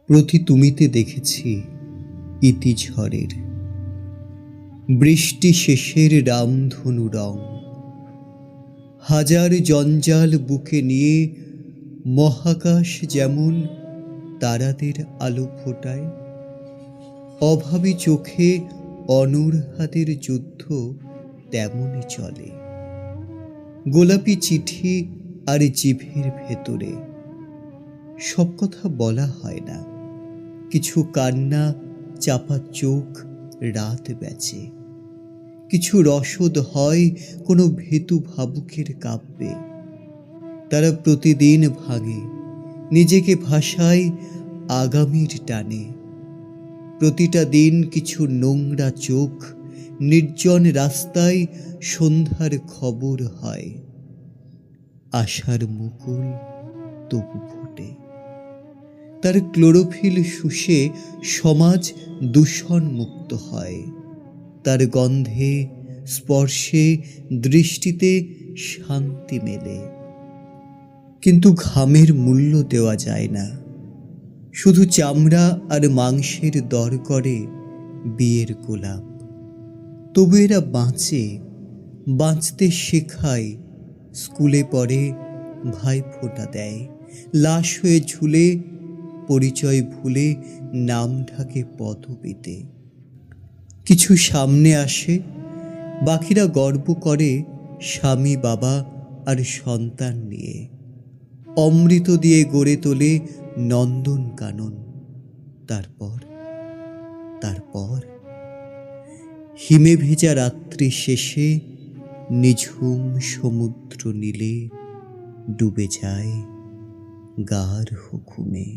প্রতি তুমিতে দেখেছি ইতি ঝড়ের, বৃষ্টি শেষের রামধনু রং। হাজার জঞ্জাল বুকে নিয়ে মহাকাশ যেমন তারাদের আলো ফোটায়, অভাবী চোখে অনূর যুদ্ধ তেমনই চলে। গোলাপি চিঠি আর জিভের ভেতরে সব কথা বলা হয় না, কিছু কান্না চাপা চোখ রাত বেচে, কিছু রসদ হয় কোনো ভীতু ভাবুকের কাব্যে। তারা প্রতিদিন ভাঙে, নিজেকে ভাষায় আগামীর টানে। প্রতিটা দিন কিছু নোংরা চোখ নির্জন রাস্তায় সন্ধ্যার খবর হয়। আশার মুকুল তবু ফোটে, তার ক্লোরোফিল শুষে সমাজ দূষণ মুক্ত হয়। তার গন্ধে, স্পর্শে, দৃষ্টিতে শান্তি মেলে। কিন্তু ঘামের মূল্য দেওয়া যায় না, শুধু চামড়া আর মাংসের দর করে বিয়ের গোলাপ। তবু এরা বাঁচে, বাঁচতে শেখায়। স্কুলে পড়ে, ভাইফোঁটা দেয়, লাশ হয়ে ঝুলে, পরিচয় ভুলে নাম ঢাকে পদবিতে। কিছু সামনে আসে, বাকিরা গর্ব করে স্বামী, বাবা আর সন্তান নিয়ে। অমৃত দিয়ে গড়ে তোলে নন্দন কানন। তারপর হিমে ভেজা রাত্রি শেষে নিঝুম সমুদ্র নীলে ডুবে যায় গাঢ় ঘুমে।